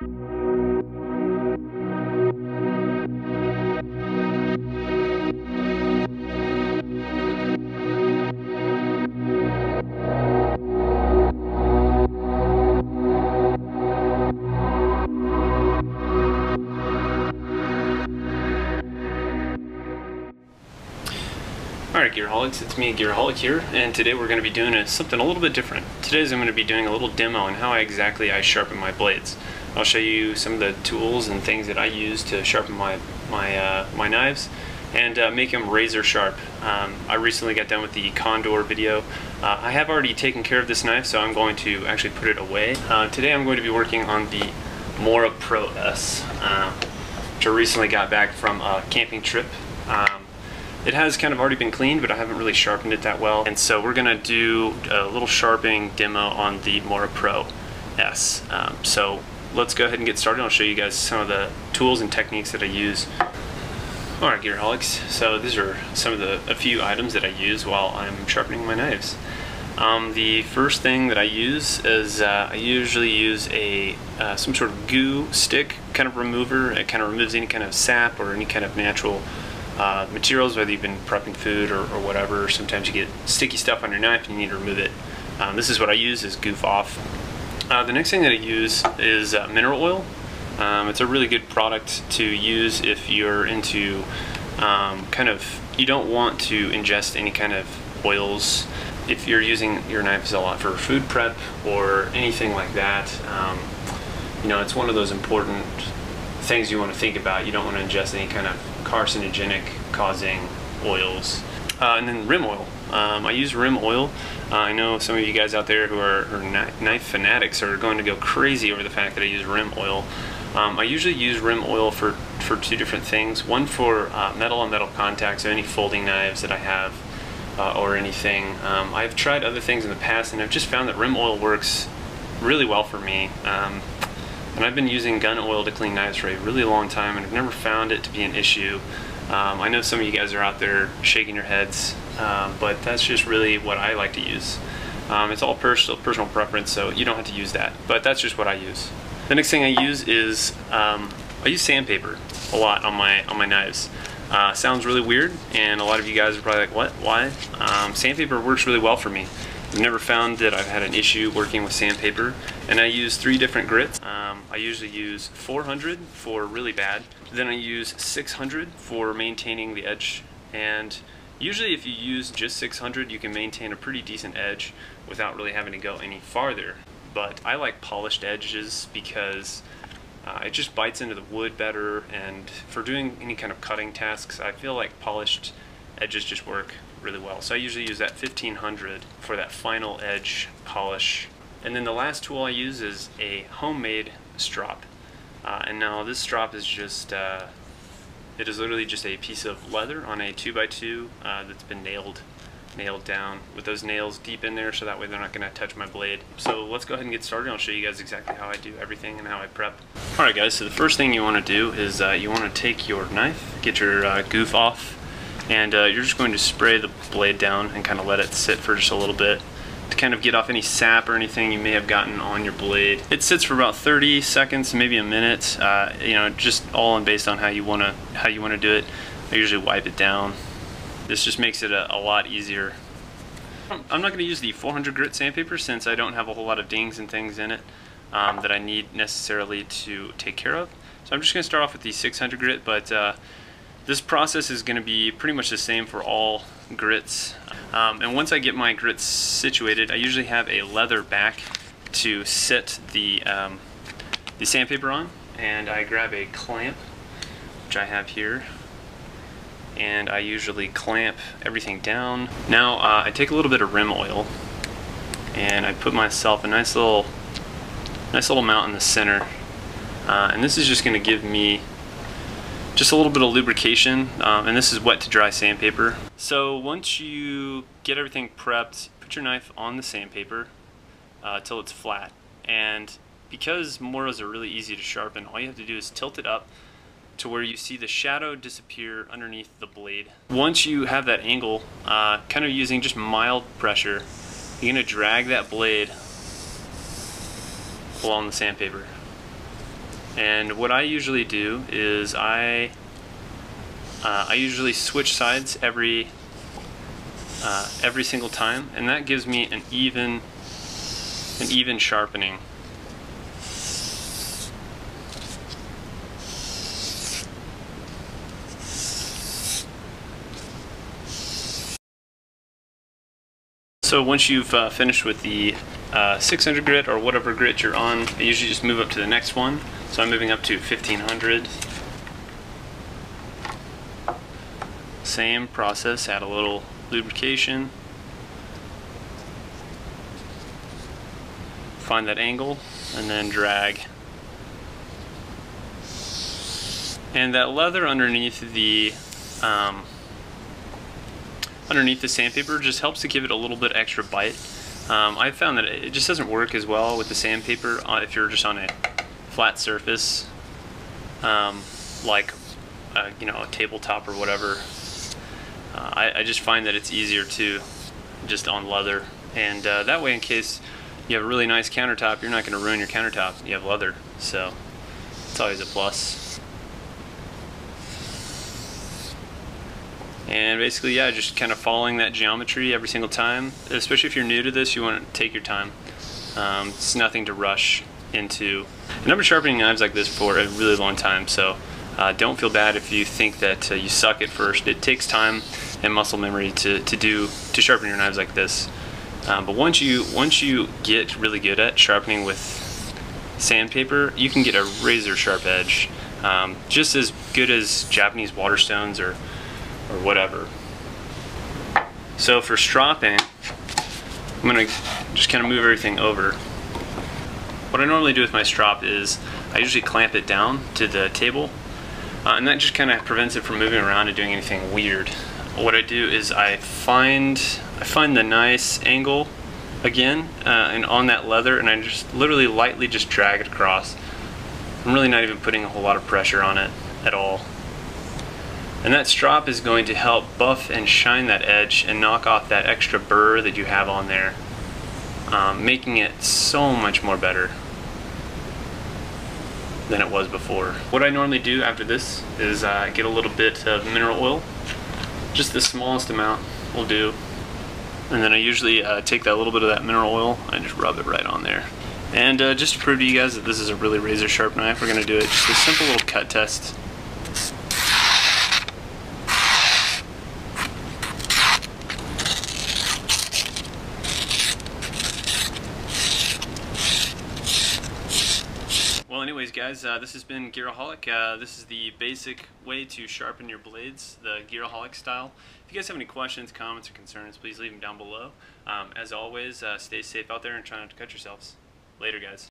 Alright Gearaholics, it's me Gearaholic here, and today we're going to be doing something a little bit different. Today I'm going to be doing a little demo on how exactly I sharpen my blades. I'll show you some of the tools and things that I use to sharpen my knives and make them razor sharp. I recently got done with the Condor video. I have already taken care of this knife, so I'm going to actually put it away. Today I'm going to be working on the Mora Pro S, which I recently got back from a camping trip. It has kind of already been cleaned, but I haven't really sharpened it that well. And so we're gonna do a little sharpening demo on the Mora Pro S. So let's go ahead and get started. I'll show you guys some of the tools and techniques that I use. Alright Gearaholics, so these are some of a few items that I use while I'm sharpening my knives. The first thing that I use is I usually use some sort of goo stick kind of remover. It kind of removes any kind of sap or any kind of natural materials, whether you've been prepping food or whatever. Sometimes you get sticky stuff on your knife and you need to remove it. This is what I use, is Goof Off. The next thing that I use is mineral oil. It's a really good product to use if you're into you don't want to ingest any kind of oils. If you're using your knives a lot for food prep or anything like that, you know, it's one of those important things you want to think about. You don't want to ingest any kind of carcinogenic causing oils. And then rim oil. I use rim oil. I know some of you guys out there who are knife fanatics are going to go crazy over the fact that I use rim oil. I usually use rim oil for two different things. One for metal on metal contact, so any folding knives that I have or anything. I've tried other things in the past and I've just found that rim oil works really well for me. And I've been using gun oil to clean knives for a really long time, and I've never found it to be an issue. I know some of you guys are out there shaking your heads, but that's just really what I like to use. It's all personal preference, so you don't have to use that, but that's just what I use. The next thing I use is I use sandpaper a lot on my knives. Sounds really weird, and a lot of you guys are probably like, what? Why? Sandpaper works really well for me. I've never found that I've had an issue working with sandpaper, and I use 3 different grits. I usually use 400 for really bad, then I use 600 for maintaining the edge, and usually if you use just 600 you can maintain a pretty decent edge without really having to go any farther. But I like polished edges because it just bites into the wood better, and for doing any kind of cutting tasks I feel like polished edges just work really well. So I usually use that 1500 for that final edge polish. And then the last tool I use is a homemade strop. And now this strop is just, it is literally just a piece of leather on a 2x2 that's been nailed down with those nails deep in there, so that way they're not going to touch my blade. So let's go ahead and get started. I'll show you guys exactly how I do everything and how I prep. Alright guys, so the first thing you want to do is you want to take your knife, get your goof off, and you're just going to spray the blade down and kind of let it sit for just a little bit to kind of get off any sap or anything you may have gotten on your blade. It sits for about 30 seconds, maybe a minute. You know, just all based on how you want to do it. I usually wipe it down. This just makes it a lot easier. I'm not going to use the 400 grit sandpaper since I don't have a whole lot of dings and things in it that I need necessarily to take care of. So I'm just going to start off with the 600 grit, but this process is going to be pretty much the same for all grits. And once I get my grits situated, I usually have a leather back to sit the sandpaper on, and I grab a clamp, which I have here, and I usually clamp everything down. Now I take a little bit of rim oil and I put myself a nice little amount in the center, and this is just going to give me just a little bit of lubrication, and this is wet to dry sandpaper. So once you get everything prepped, put your knife on the sandpaper till it's flat. And because Moras are really easy to sharpen, all you have to do is tilt it up to where you see the shadow disappear underneath the blade. Once you have that angle, kind of using just mild pressure, you're going to drag that blade along the sandpaper. And what I usually do is I usually switch sides every single time, and that gives me an even sharpening. So once you've finished with the 600 grit or whatever grit you're on, I usually just move up to the next one. So I'm moving up to 1500. Same process, add a little lubrication. Find that angle and then drag. And that leather underneath the sandpaper just helps to give it a little bit extra bite. I found that it just doesn't work as well with the sandpaper if you're just on a flat surface, like you know, a tabletop or whatever. I just find that it's easier to just on leather, and that way, in case you have a really nice countertop, you're not going to ruin your countertop. You have leather, so it's always a plus. And basically, yeah, just kind of following that geometry every single time. Especially if you're new to this, you want to take your time. It's nothing to rush into. And I've been sharpening knives like this for a really long time, so don't feel bad if you think that you suck at first. It takes time and muscle memory to sharpen your knives like this. But once you get really good at sharpening with sandpaper, you can get a razor sharp edge, just as good as Japanese waterstones or whatever. So for stropping, I'm gonna just kind of move everything over. What I normally do with my strop is I usually clamp it down to the table, and that just kind of prevents it from moving around and doing anything weird. What I do is I find the nice angle again, and on that leather, and I just literally lightly just drag it across. I'm really not even putting a whole lot of pressure on it at all. And that strop is going to help buff and shine that edge and knock off that extra burr that you have on there, making it so much more better than it was before. What I normally do after this is get a little bit of mineral oil, just the smallest amount will do, and then I usually take that little bit of that mineral oil and just rub it right on there. And just to prove to you guys that this is a really razor sharp knife, we're going to do it just a simple little cut test. Well, anyways, guys, this has been Gearaholic. This is the basic way to sharpen your blades, the Gearaholic style. If you guys have any questions, comments, or concerns, please leave them down below. As always, stay safe out there and try not to cut yourselves. Later, guys.